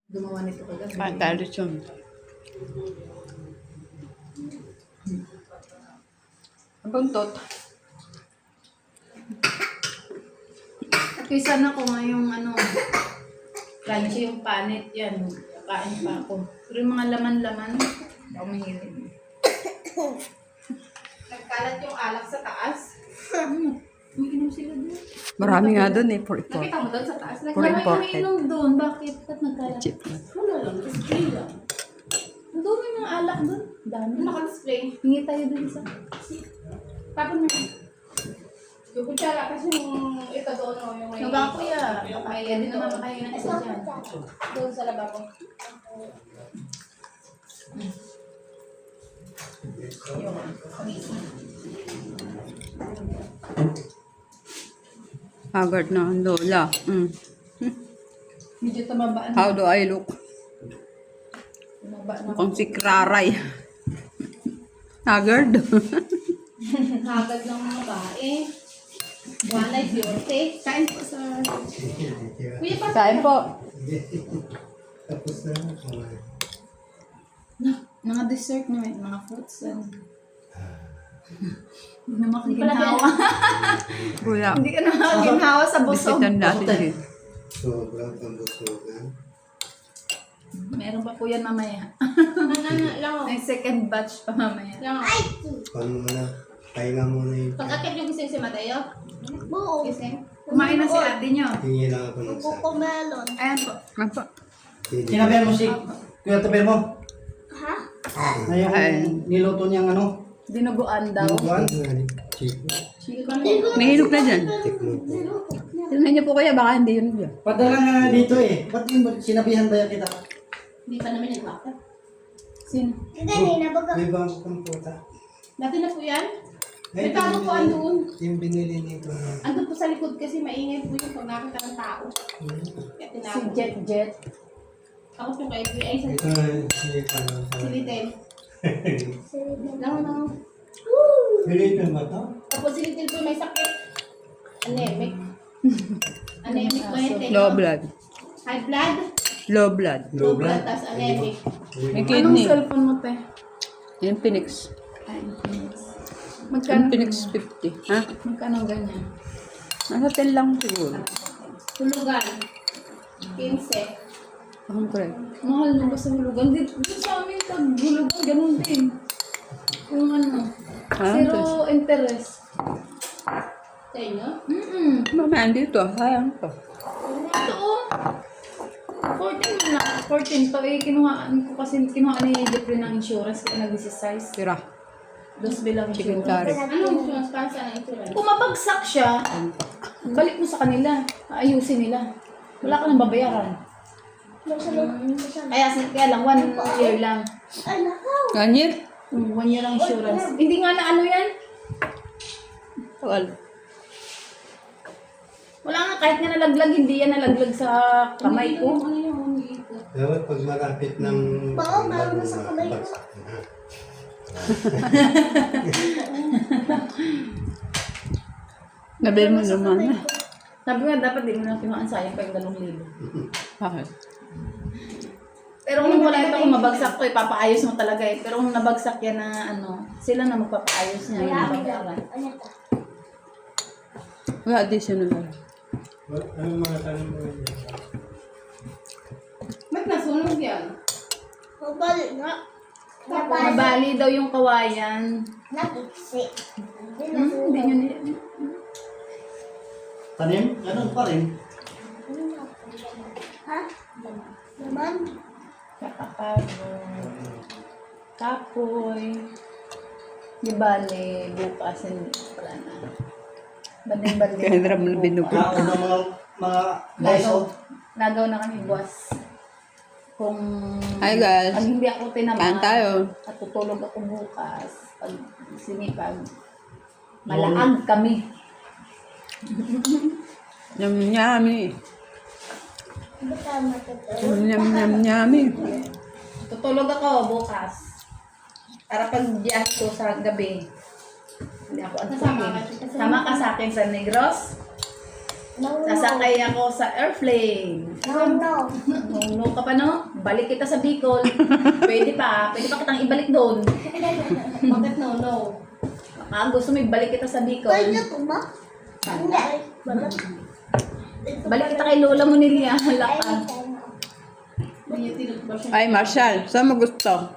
Gumawa nito kagabi. Patalis yun. Buntot. At isa na ko ngayong crunchy yung panit yan. Kain pa ako. Pero yung mga laman-laman, hindi ako mahilig. Nagkalat yung alak sa taas. May inom sila doon. Marami nga doon eh, 44. Nakita mo doon sa taas? For imported. May inom doon. Bakit? Ba't nagkalat? Cheap. Wala lang. Display lang. Doon may mga alak doon. Dami. Naka-display. Hingi tayo doon isa. Tapon mo yun. Yung kutsara kasi yung ito doon yung may... Nugang ko ya. Kaya din naman makain ng isa dyan. Doon sa lababo. Haggard na ang lola. Medyo tumaba na. How do I look? Tumaba na. Mukhang si Kraray. Haggard. Hagad ng mga bae. Walay, biyote. Kain po sa... Kuya, pa. Kain po. Tapos na. Mga dessert na may mga fruits. Hindi na makaginhawa. Kuya. Hindi ka na makaginhawa sa busog. Bisitan natin eh. Sobrang pambusugan. Meron pa po yan mamaya. May second batch pa mamaya. Paano mo na? Pahinga muna yung... Pag-akit yung gising si Mateo? Oo. Gising. Kumain na si ate nyo. Hingi lang ako ng Buko melon. Ayan po. Apa. Sinabihan mo si Kuya Tupir mo? Ha? Na yung Ay. niluto niyang ano? Dinuguan daw. Chico. May hilok na dyan. Tikmo po. Tignan niyo po kuya, baka hindi yun yun. Padala nga dito eh. Ba't yung sinabihan ba yan kita? Hindi pa naman nagpaka. Sino? Kanina baga. May bangko kang puta. Dati na po yan? Ay, May bago po andun. yung binili nito. Andun po sa likod kasi maingay po yung pag nakita ng tao. Kaya Si tinapon. Jet. Ako po kay ay sa Ito si Pano. Silitel. Lang. Binili ba ito? Tapos silitel po may sakit. Anemic. Anemic po yun. Low blood. High blood. Low blood. Low blood. Tapos anemic. May Anong kidney. cellphone mo, te? Yung Phoenix. Ay, Yung magkano? Phoenix 50. Ha? Magkano ganyan? Nasa 10 lang siguro. Hulugan. 15. Akong correct. Mahal na ba sa hulugan? Dito sa amin, pag hulugan, ganun din. Yung Ah, zero interest. Sa inyo? Mamaya dito. Sayang to. Ito, 14 na. 14 to. Kinuhaan ko kasi, kinuhaan ni Jeffrey ng insurance kaya nag-size. Tira. Dos bilang Chicken insurance. curry. Anong insurance para sa insurance? Kung mabagsak siya, balik mo sa kanila. Ayusin nila. Wala ka nang babayaran. Kaya lang, 1 year lang. Ganyan? 1 year lang insurance. Hindi nga na ano yan. Well, Wala nga, kahit nga nalaglag, hindi yan nalaglag sa kamay ko. Dapat pag malapit ng... Oo, meron na sa kamay ko. bagsak na. nabili mo naman. Sabi nga, dapat di mo na kinuhaan sayang pa yung 2,000. Bakit? Pero kung wala ito, kung mabagsak to, ipapaayos mo talaga eh. Pero kung nabagsak yan na sila na magpapaayos niya. Yung babayaran. Wala additional lang. Anong mga tanong mo yun? Ba't nasunog yan? Mabalik nga. Mabali daw yung kawayan. Nakiksi. Hindi nyo nila. Tanim? Ganun pa rin. Ha? Naman? Kakapagod. Kapoy. Di bale, bukas hindi pala na. Banding-banding. Kaya hirap mo na binugo. Mga guys, Nagaw, oh. nagaw na kami, boss. Kung Hi guys. pag hindi ako Kain tinamaan tayo. at tutulog ako bukas, pag sinipag, malaag kami. Yum-yummy. Ba't ka matutulog? Yum-yum-yummy. Tutulog ako bukas. Para pag diyan ko sa gabi, hindi ako Kasama antukin. ka. Sama ka sa akin sa Negros. Sasakay ako sa airplane. No. No ka pa, no? Balik kita sa Bicol. Pwede pa kitang ibalik doon. Bakit no? Baka gusto mo ibalik kita sa Bicol. Balik kita kay lola mo ni Lia. Hala ka. Ay, Marshall, saan mo gusto?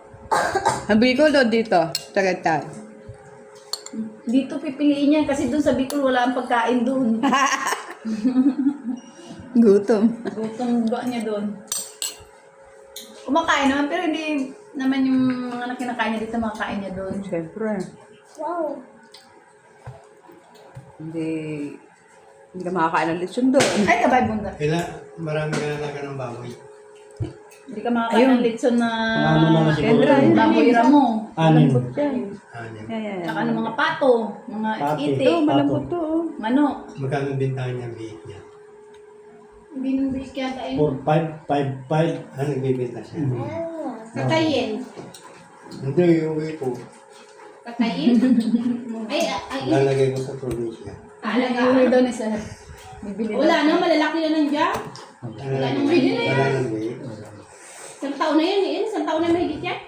Ang Bicol o dito? Tagaytay. Dito pipiliin niya kasi doon sa Bicol wala ang pagkain doon. Gutom. Gutom ba niya doon? Kumakain naman pero hindi naman yung mga kinakain niya dito makakain niya doon. Siyempre. Wow. Hindi ka makakain ng lechon doon. Ay, kabay bunda. Marami ka na lang ng baboy. Hindi ka makakain ng litson na Ano naman siguro? baboy ramo. Anim. Anim. Saka ng mga pato, mga Pati. iti, Ito, malambot to. Oh. manok. Magkano bintahan niya ang biik niya? Hindi nung bis kaya kain. 4-5, 5-5. Nagbibenta siya. Kakayin. Hindi, iuwi ko. Kakayin? Ay, Lalagay ko sa probinsya. alaga. Daw ni sir. Bibili wala na, malalaki na nandiyan. Wala nang pwede na yan. Wala nang biik. Isang taon na yan, isang taon na mahigit yan.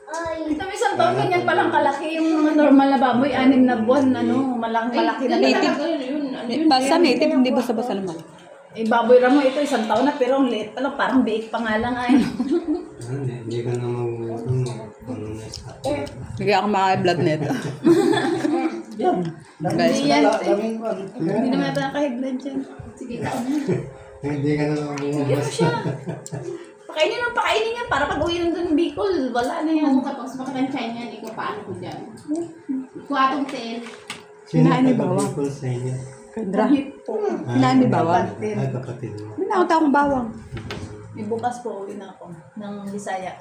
Ay. Ito may isang taon, ganyan palang kalaki yung mga normal na baboy, 6 na buwan, malaki na. Native. Basta native, hindi basta-basta naman. Eh, baboy ramo ito, isang taon na, pero ang liit pa lang, parang biik pa nga lang ay. Hindi ka na mag-uutong. Hindi ako makaka-blood nito. Yan. Guys, Daming Hindi naman natin nakahiblad dyan. Sige, kaon na. Hindi ka na Hindi mo mag-uutong. siya. Pakainin niya, para pag uwi nandun ng Bicol, wala na yan. Tapos makatansya niyan, ikaw paano ko dyan? Ikaw atong tel. Sino Kinain ni ka Bawang. mag-uutong sa inyo? Kendra. Kinain ni Bawang. Ay, kapatid mo. Minakot akong bawang. May bukas po, uwi na ako ng Bisaya.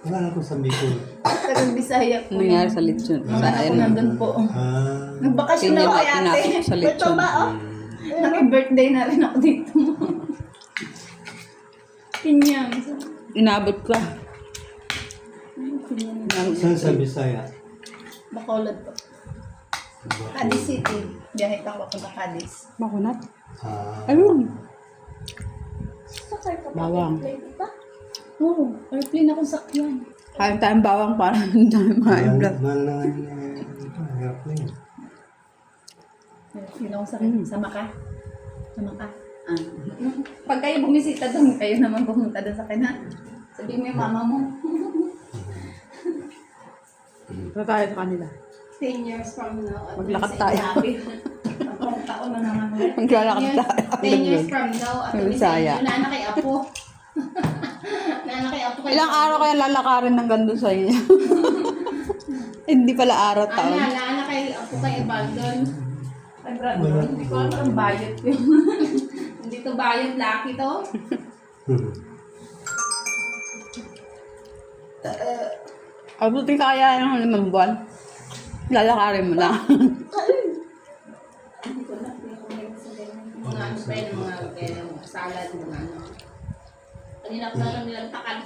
Wala na ko sa Bicol. Tagang Bisaya po. Ano nangyari sa lechon? Sa Mga ako ayun. nandun po. Nagbakasyon na ako kay ate. Tinapos sa lechon. Naki-birthday na rin ako dito. Pinyang. Inabot ka. Saan sa Bisaya? Bacolod po. Cadiz City. Biyahe pa ako punta Cadiz. Makunat. Ah, Ayun. Sakay ka pa. Bawang. Oo, airplane akong sakyan. Kain tayong bawang para hindi tayo ma-blood. mahal na nga ito. Hirap na yun. Airplane akong sakyan. Sama ka? Sama ka? Ah. Pag kayo bumisita doon, kayo naman pumunta doon sa akin, ha? Sabihin mo yung mama mo. Ito tayo sa kanila. 10 years from now. at Maglakad least tayo. happy. Ang taon na naman ulit. Maglalakad Yan, tayo. 10 years from now, at May least Bisaya. nana kay Apo. Nana kay Apo. Ilang araw kaya lalakarin ng gando sa inyo? Hindi pala araw taon. Nana kay Apo kay Abandon. Ay, brad, hindi ko alam ang bayad yun. Hindi to bayad, lucky to. Abuti kaya ng 5 buwan. Lalakarin mo lang. Mga ano pa yun, mga salad, mga ano. Kanina ko na lang nilantakan.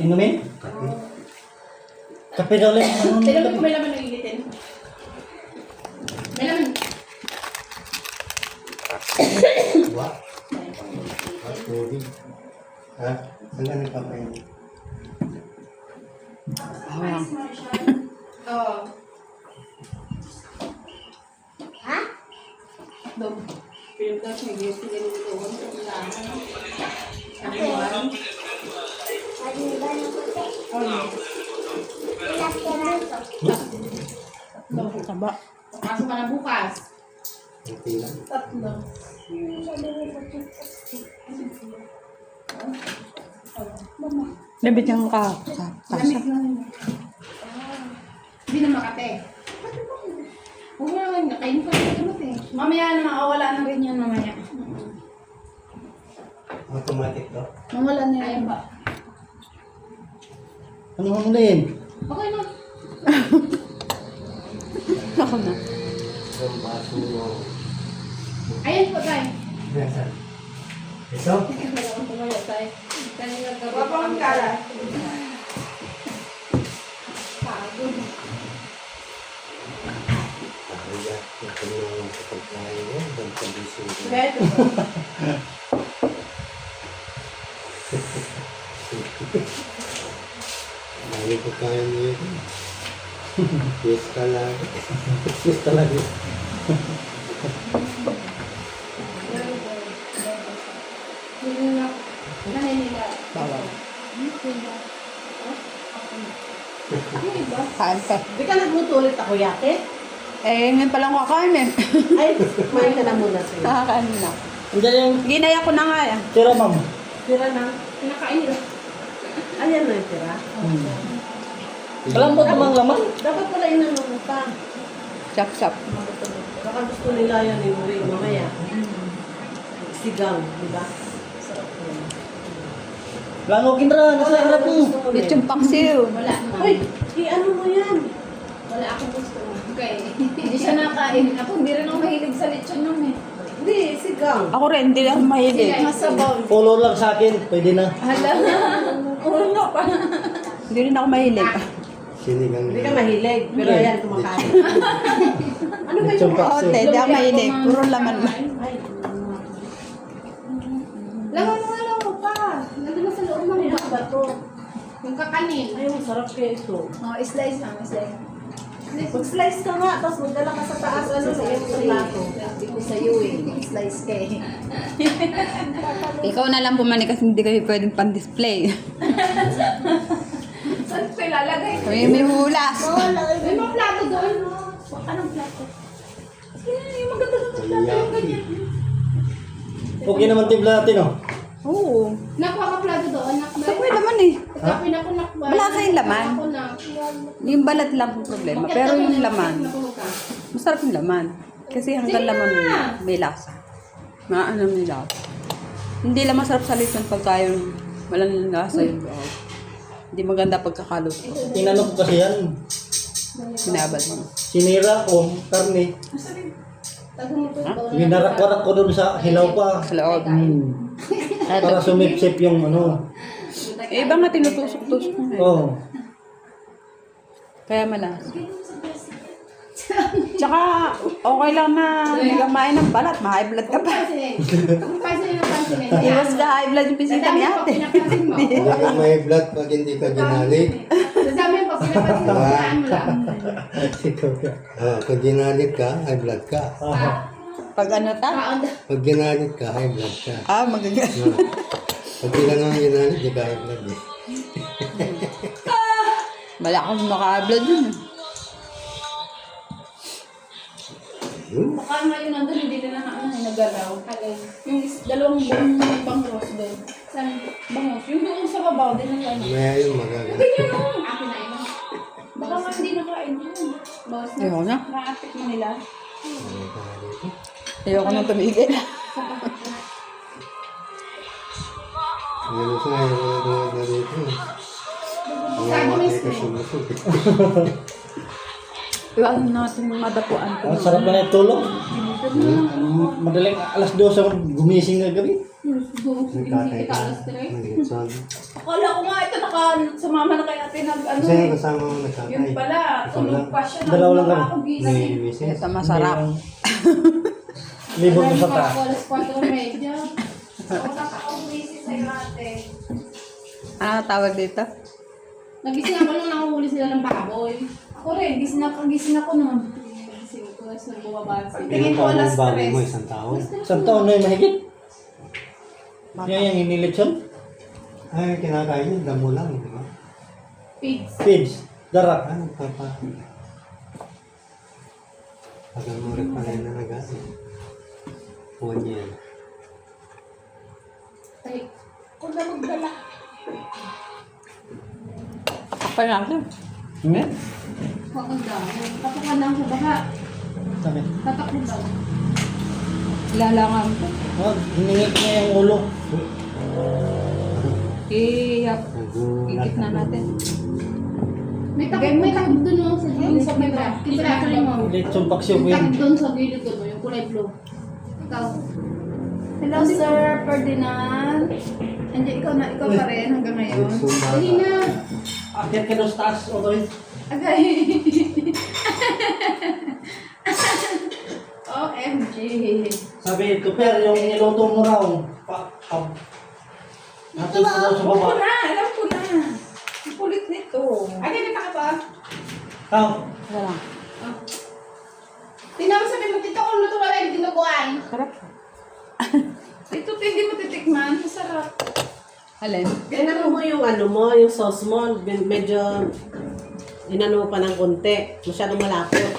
Inumin? Kape daw lang. Tinapit ko may laman ng ilitin. May laman. What? Tubig. Ha? Saan ka nagpapain? Bawang. Oo. Ha? Dog. Pinagdas may gusto din ito. Sabi mo, ano? Ano ba na puti? Ilas ka na ito. Taba. Pasok ka na bukas. Kunti lang. Tatlo. Sabi mo puti. Labit yung kasa. Hindi na makate. Huwag mo naman, nakain pa rin gamot eh. Mamaya na makawala na rin yan mamaya. Automatic to? Mawala na Ayaw yan. ba? Ano ang din? Okay na. Ako na. Yung baso mo. Ayan po tayo. Nasaan? Ito? Kailangan tumaya tayo. Kanina gabi. Wapang kala. Pagod. lahat ng tulungan sa pagkain mo. Ang pag-isip mo. Beto. Lagi pagkain mo yun. Yes ka lang. Yes talaga. Naninila. Bawal. Yung iba. Kain ka. Di ka nagluto ulit ako yate? Eh, ngayon pa lang kakain eh. Ay, kumain ka na muna sa'yo. Kakain na. Andiyan yung Ginaya ko na nga yan. tira, ma'am. Tira na. Kinakain nila. Ayan na yung tira. Kalambot namang laman. Dapat pala inano mo pa. Chop-chop. Baka gusto nila yan yung ring mamaya. Sigang, di ba? Sarap yun. Langogin ra, nasa harap mo. Lechon paksiw. Wala. Uy, i-ano mo yan? Wala akong gusto. Okay. Hindi siya nakain. Ako hindi rin ako mahilig sa lechon nun eh. Hindi, sigang. Ako rin, hindi ako mahilig. Masabaw. Follow lang sa akin, pwede na. Hala. Ulo pa. Hindi rin ako mahilig. Sinigang Hindi ka mahilig, pero Hindi. ayan, kumakain. Ano ba Lechon yung paksiw. Ote, hindi ako mahilig. Puro laman lang. Ay, Laman mo pa. Nandun na sa loob ng ano ba to? Yung kakanin. Ay, masarap kaya ito. Oh, slice lang, slice. Mag-slice ka nga, tapos magdala ka sa taas, ano sa iyong plato. Hindi ko sa'yo eh. Slice ka eh. Ikaw na lang bumalik kasi hindi kayo pwedeng pan-display. Saan ko ilalagay? Kami may hulas. May mga plato doon. Anong plato? Yung maganda-ganda plato yung ganyan. Okay naman timpla natin, oh. Oo. Nakuha ka plato doon. Sa may laman eh. Ikaw pinakunak ba? Wala kayong laman. Nakunak. Yung balat lang ang problema. Pero yung laman, Nakuha ka. masarap yung laman. Kasi hanggang laman may lasa. Maano may lasa. Hindi lang masarap sa lechon pagka yung walang lasa yung loob. Hindi maganda pagkakaluto. Tinanong ko kasi yan. Sinabad mo. Sinira ko, karne. Tago mo to. Winarak-warak ko dun sa hilaw pa. Sa loob. Para sumipsip yung ano. Eh, iba nga tinutusok-tusok mo eh. Oh. Kaya malasa. Tsaka, okay lang na gamain ng balat. Ma-high blood ka pa. Pansin na pansin na. Iwas ka high blood yung pisita ni ate. Pinapansin mo. Hindi ka may blood pag hindi ka ginalik. Sa dami pa pinapansin mo. Saan mo lang. Ikaw ka. Pag ginalit ka, high blood ka. Pag ano ta? Kaon. Pag ginalit ka, high blood ka. Magagal. Pag di ka naman ginalit, di ka high blood eh. Bala akong maka-high blood yun. Baka ngayon nandun, hindi nila nagalaw. Yung dalawang buong bangos doon. Saan bangos? Yung doon sa babaw, din nila. Maya yung magagalit. Ganyan o. Akin na yun. Baka nga hindi nakain yun. Bawas na. Ayoko na. Nakaapit mo nila. Ayoko na tumigil. Ngayon sa ngayon na dito. Sabi mo Mamatay ka sumusok. Iwasan natin yung madapuan ko. Ang sarap na yung tulog. Madaling alas 2 ako gumising na gabi. Nagkatay ka. Maliit son. Akala ko nga ito sumama na kay natin ng ano Kasi eh. kasama mo nagkatay. Yun pala, tulog pa siya. Dalawa lang kami. Ako gising. May misis. Ito masarap. Libog ko sa ta. Alas 4:30. Ako nakaka-busy sa'yo ate. Ano tawag dito? Nagising ako nung nanguhuli sila ng baboy. Ako rin, gising ako nun. Nagising ko, tapos nagbababa sila. Tingin ko alas Bago mo 3. isang taon. Isang taon na yung mahigit. Yan yung inilitsyon. Ay, kinakain yun. Damo lang, di ba? Pigs. Feeds. Darak. Ano, papa? Tagal mo rin pala yun na nag-asi. 1 year. Ay, kung na magdala. Apa natin? Hindi? Huwag ang dami. Tapukan lang sa baka. Sabi. Tatakbo daw. Lalangan ko. Oh, hiningi ko niya yung ulo. Ikit na natin. May takbo doon no, sa gilid. Sa may bra. Temperature mo. Lechon paksiw ko Yung yun. takbo doon sa gilid ko, yung kulay blue. Ikaw. Hello Sir Ferdinand. Andiyan, ikaw pa rin hanggang ngayon. Dali na. Akyat ka doon sa taas. Okay. Agay. OMG. Sabi, Tuper, yung niluto mo raw. Natin ko daw sa Alam baba. ko na, alam ko na. Ang kulit nito. Ay, ganito ka pa. Wala lang. Tingnan mo sabi mo, tito, kung luto wala yung dinuguan. Sarap. Ito, hindi mo titikman. Masarap. Alin? Inano mo yung ano mo, yung sauce mo, medyo inano mo pa ng konti. Masyadong malapot.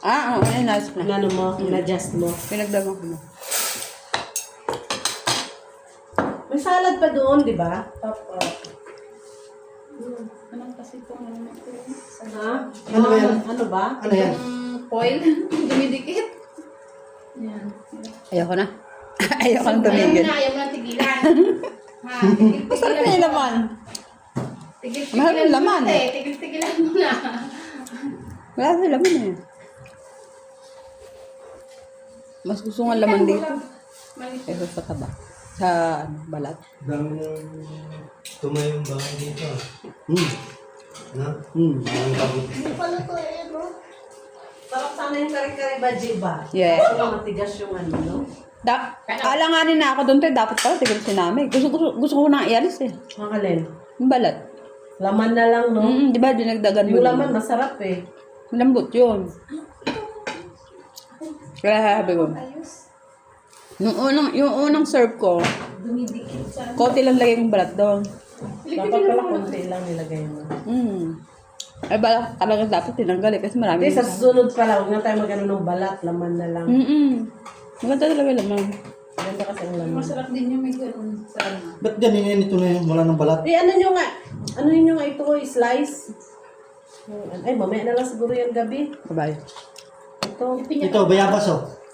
Oo, ayun, nice na. Inano mo, in-adjust mo. Pinagdaman ko na. May salad pa doon, di ba? Opo. Anong kasi itong ano ito? Ha? Ano ba yan? Ano ba? Ano yan? Foil. Dumidikit. Yan. Ayoko na. Ayoko nang Ayaw mo tumigil. na, ayaw mo na tigilan. Ha, Masarap na yung laman. Mahal yung laman. Tigil-tigilan mo na. Wala sa laman eh. Mas gusto nga laman dito. Maliit. Kaysa sa taba. Sa balat. Dami nang tumayong bahay dito. Na? Parang pagod. Sarap sana yung kare-kare baji ba? Yeah. Kasi matigas yung ano, no? Alanganin na ako doon tayo. Dapat pala tigil si namin. Gusto ko na ialis eh. Makalin. Yung balat. Laman na lang, no? Di ba dinagdagan mo? Yung laman, masarap eh. Lambot yun. Kaya sabi ko. Yung unang serve ko, Dumidikit sa... konti lang lagay yung balat doon. Dapat pala konti lang nilagay mo. Ay ba, talaga dapat tinanggal eh. Kasi marami. Hindi, sa susunod pala, huwag na tayo mag-ano ng balat, laman na lang. Maganda talaga laman. Ganda kasi ang laman. Masarap din yung may gano'n sa ano. Ba't ganyan ito na yung wala ng balat? Eh, ano nyo nga? Ano nyo nga ito, slice? Ay, mamaya na lang siguro yan gabi. Bye. Ito. Ito, bayabas oh.